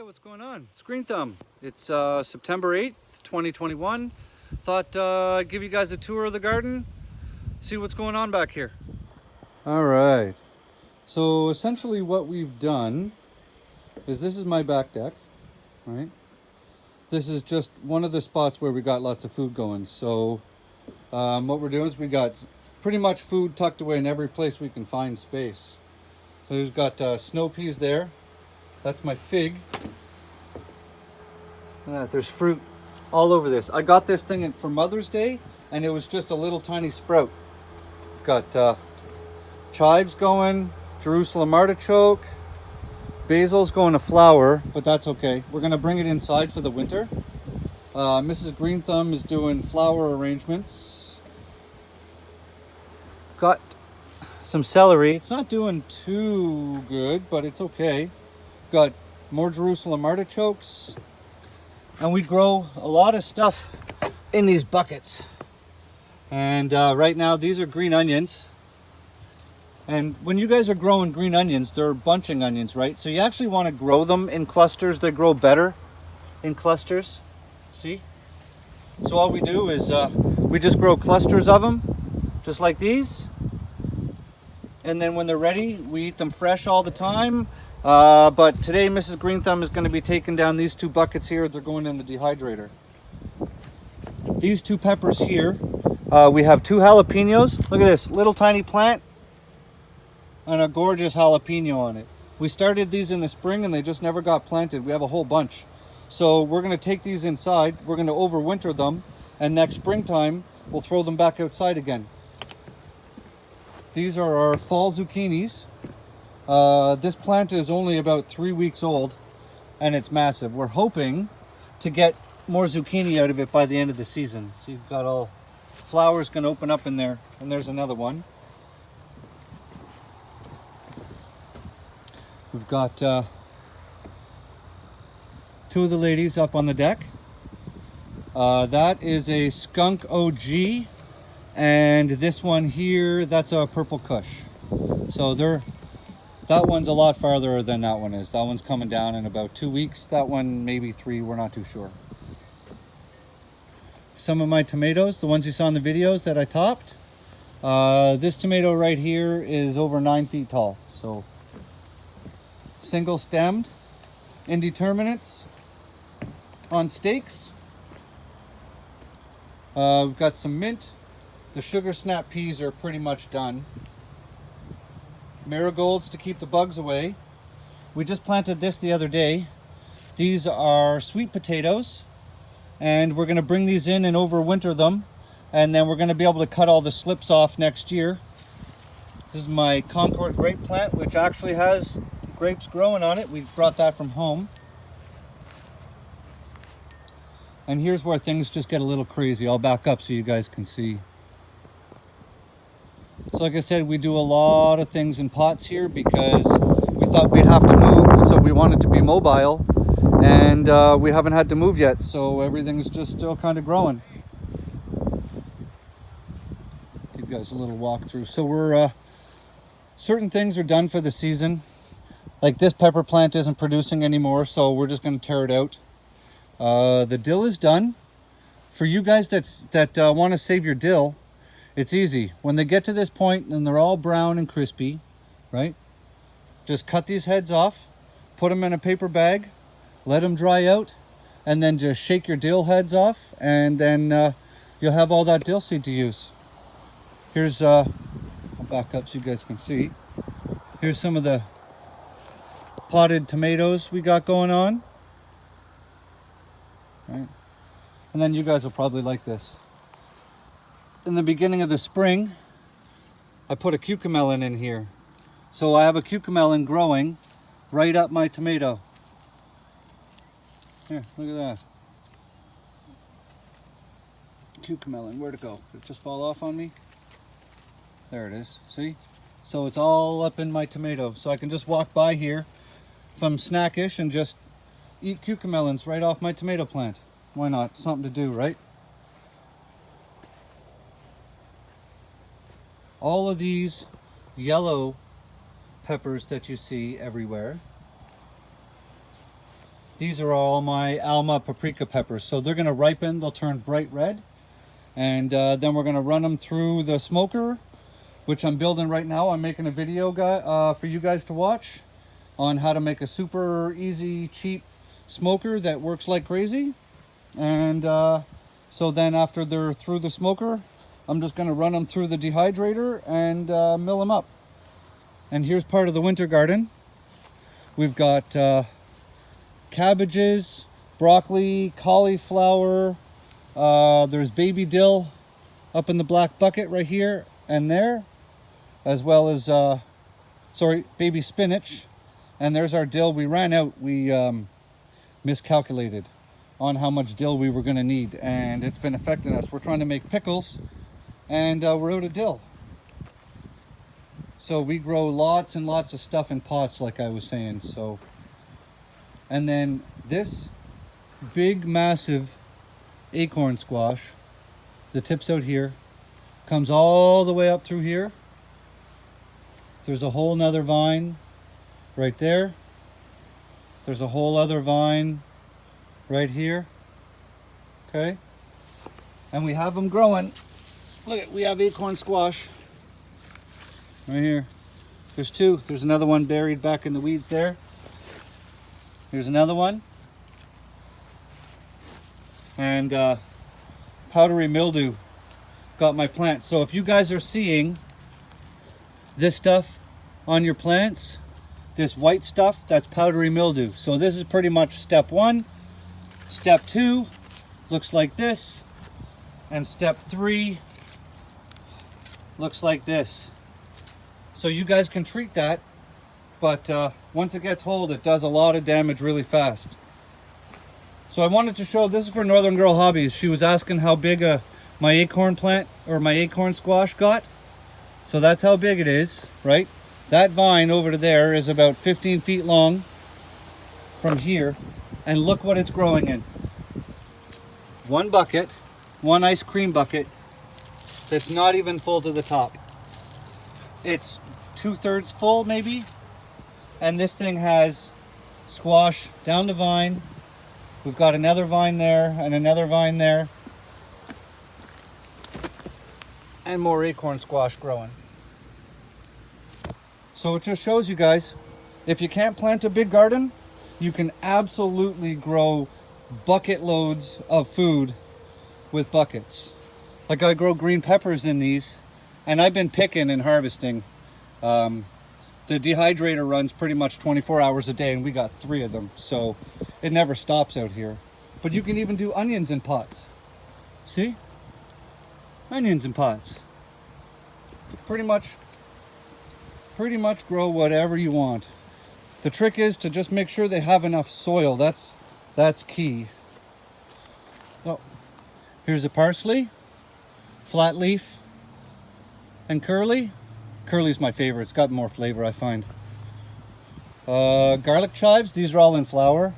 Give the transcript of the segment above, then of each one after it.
what's going on? It's Green Thumb. It's September 8th, 2021. Thought I'd give you guys a tour of the garden, see what's going on back here. All right. So essentially what we've done is this is my back deck, right? This is just one of the spots where we got lots of food going. So what we're doing is we got pretty much food tucked away in every place we can find space. So we've got snow peas there. That's my fig. There's fruit all over this. I got this thing for Mother's Day and it was just a little tiny sprout. Got chives going, Jerusalem artichoke, basil's going to flower, but that's okay. We're gonna bring it inside for the winter. Mrs. Green Thumb is doing flower arrangements. Got some celery. It's not doing too good, but it's okay. Got more Jerusalem artichokes. And we grow a lot of stuff in these buckets. And right now, these are green onions. And when you guys are growing green onions, they're bunching onions, right? So you actually want to grow them in clusters. They grow better in clusters. See? So all we do is we just grow clusters of them, just like these. And then when they're ready, we eat them fresh all the time. But today, Mrs. Green Thumb is going to be taking down these two buckets here. They're going in the dehydrator. These two peppers here, we have two jalapenos. Look at this little tiny plant and a gorgeous jalapeno on it. We started these in the spring and they just never got planted. We have a whole bunch. So we're going to take these inside. We're going to overwinter them. And next springtime, we'll throw them back outside again. These are our fall zucchinis. This plant is only about 3 weeks old and it's massive. We're hoping to get more zucchini out of it by the end of the season. So you've got all flowers going to open up in there, and there's another one. We've got two of the ladies up on the deck. That is a skunk OG, and this one here, that's a purple kush. So that one's a lot farther than that one is. That one's coming down in about 2 weeks. That one maybe 3, we're not too sure. Some of my tomatoes, the ones you saw in the videos that I topped. This tomato right here is over 9 feet tall. So single stemmed, indeterminates on stakes. We've got some mint. The sugar snap peas are pretty much done. Marigolds to keep the bugs away. We just planted this the other day. These are sweet potatoes and we're going to bring these in and overwinter them, and then we're going to be able to cut all the slips off next year. This is my Concord grape plant, which actually has grapes growing on it. We brought that from home. And here's where things just get a little crazy. I'll back up so you guys can see. So like I said, we do a lot of things in pots here because we thought we'd have to move, so we wanted to be mobile, and we haven't had to move yet, so everything's just still kind of growing. Give you guys a little walkthrough. So we're certain things are done for the season. Like this pepper plant isn't producing anymore, so we're just going to tear it out. The dill is done. For you guys that want to save your dill, it's easy. When they get to this point and they're all brown and crispy, right? Just cut these heads off, put them in a paper bag, let them dry out, and then just shake your dill heads off, and then you'll have all that dill seed to use. Here's, I'll back up so you guys can see. Here's some of the potted tomatoes we got going on. Right? And then you guys will probably like this. In the beginning of the spring, I put a cucamelon in here. So I have a cucamelon growing right up my tomato. Here, look at that. Cucamelon, where'd it go? Did it just fall off on me? There it is, see? So it's all up in my tomato. So I can just walk by here if I'm snackish and just eat cucamelons right off my tomato plant. Why not? Something to do, right? All of these yellow peppers that you see everywhere These are all my Alma paprika peppers. So they're gonna ripen, they'll turn bright red. And then we're gonna run them through the smoker, which I'm building right now. I'm making a video for you guys to watch on how to make a super easy, cheap smoker that works like crazy. And so then after they're through the smoker, I'm just gonna run them through the dehydrator and mill them up. And here's part of the winter garden. We've got cabbages, broccoli, cauliflower, there's baby dill up in the black bucket right here and there, as well as, baby spinach. And there's our dill. We ran out, we miscalculated on how much dill we were gonna need, and it's been affecting us. We're trying to make pickles, and we're out of dill. So we grow lots and lots of stuff in pots, like I was saying. So, and then this big, massive acorn squash, the tips out here, comes all the way up through here. There's a whole nother vine right there. There's a whole other vine right here. Okay, and we have them growing. Look, we have acorn squash right here. There's two. There's another one buried back in the weeds there. Here's another one. And powdery mildew got my plants. So if you guys are seeing this stuff on your plants, this white stuff, that's powdery mildew. So this is pretty much step one. Step two looks like this, and step three looks like this. So you guys can treat that, but once it gets hold, it does a lot of damage really fast. So I wanted to show, this is for Northern Girl Hobbies. She was asking how big my acorn plant, or my acorn squash got. So that's how big it is, right? That vine over to there is about 15 feet long from here. And look what it's growing in. One bucket, one ice cream bucket that's not even full to the top. It's 2/3 full maybe. And this thing has squash down the vine. We've got another vine there and another vine there. And more acorn squash growing. So it just shows you guys, if you can't plant a big garden, you can absolutely grow bucket loads of food with buckets. Like I grow green peppers in these, and I've been picking and harvesting. The dehydrator runs pretty much 24 hours a day, and we got 3 of them, so it never stops out here. But you can even do onions in pots. See? Onions in pots. Pretty much grow whatever you want. The trick is to just make sure they have enough soil. That's key. Oh, here's a parsley, flat leaf, and curly. Curly's my favorite. It's got more flavor, I find. Garlic chives. These are all in flower.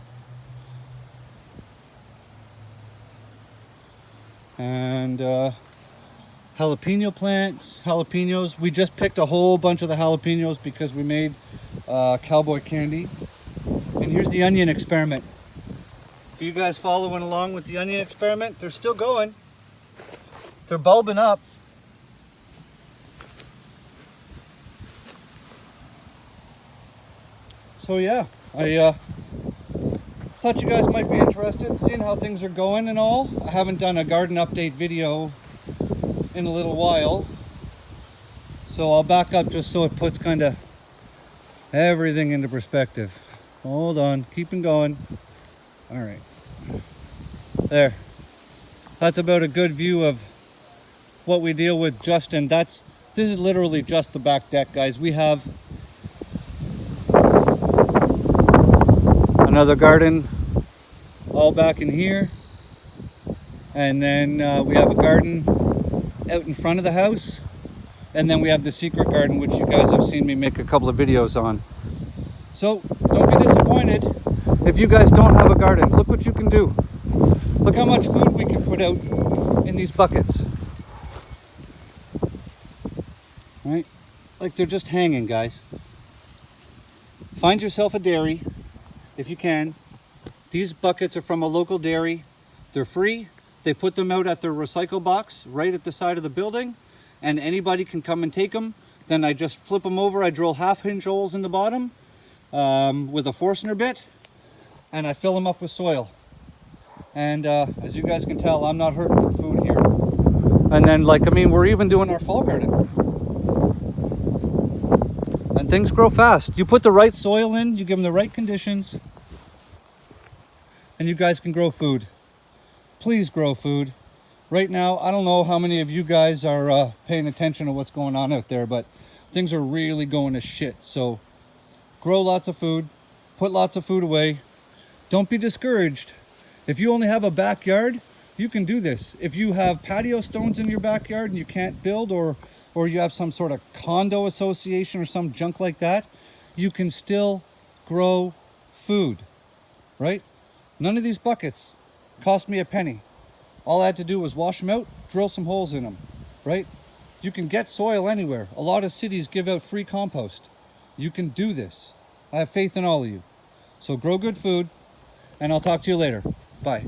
And jalapeno plants, jalapenos. We just picked a whole bunch of the jalapenos because we made cowboy candy. And here's the onion experiment. Are you guys following along with the onion experiment? They're still going. They're bulbing up. So yeah, I thought you guys might be interested in seeing how things are going and all. I haven't done a garden update video in a little while, so I'll back up just so it puts kind of everything into perspective. Hold on, keeping going. All right, there. That's about a good view of what we deal with. Justin, this is literally just the back deck, guys. We have another garden all back in here, and then we have a garden out in front of the house, and then we have the secret garden, which you guys have seen me make a couple of videos on. So don't be disappointed if you guys don't have a garden. Look what you can do. Look how much food we can put out in these buckets. Right? Like they're just hanging, guys. Find yourself a dairy if you can. These buckets are from a local dairy. They're free. They put them out at their recycle box right at the side of the building, and anybody can come and take them. Then I just flip them over. I drill 1/2-inch holes in the bottom with a Forstner bit, and I fill them up with soil. And as you guys can tell, I'm not hurting for food here. And then, we're even doing our fall garden. And things grow fast. You put the right soil in, you give them the right conditions, and you guys can grow food. Please grow food. Right now, I don't know how many of you guys are paying attention to what's going on out there, but things are really going to shit. So grow lots of food, put lots of food away. Don't be discouraged. If you only have a backyard, you can do this. If you have patio stones in your backyard and you can't build, or you have some sort of condo association or some junk like that, you can still grow food, right? None of these buckets cost me a penny. All I had to do was wash them out, drill some holes in them, right? You can get soil anywhere. A lot of cities give out free compost. You can do this. I have faith in all of you. So grow good food, and I'll talk to you later. Bye.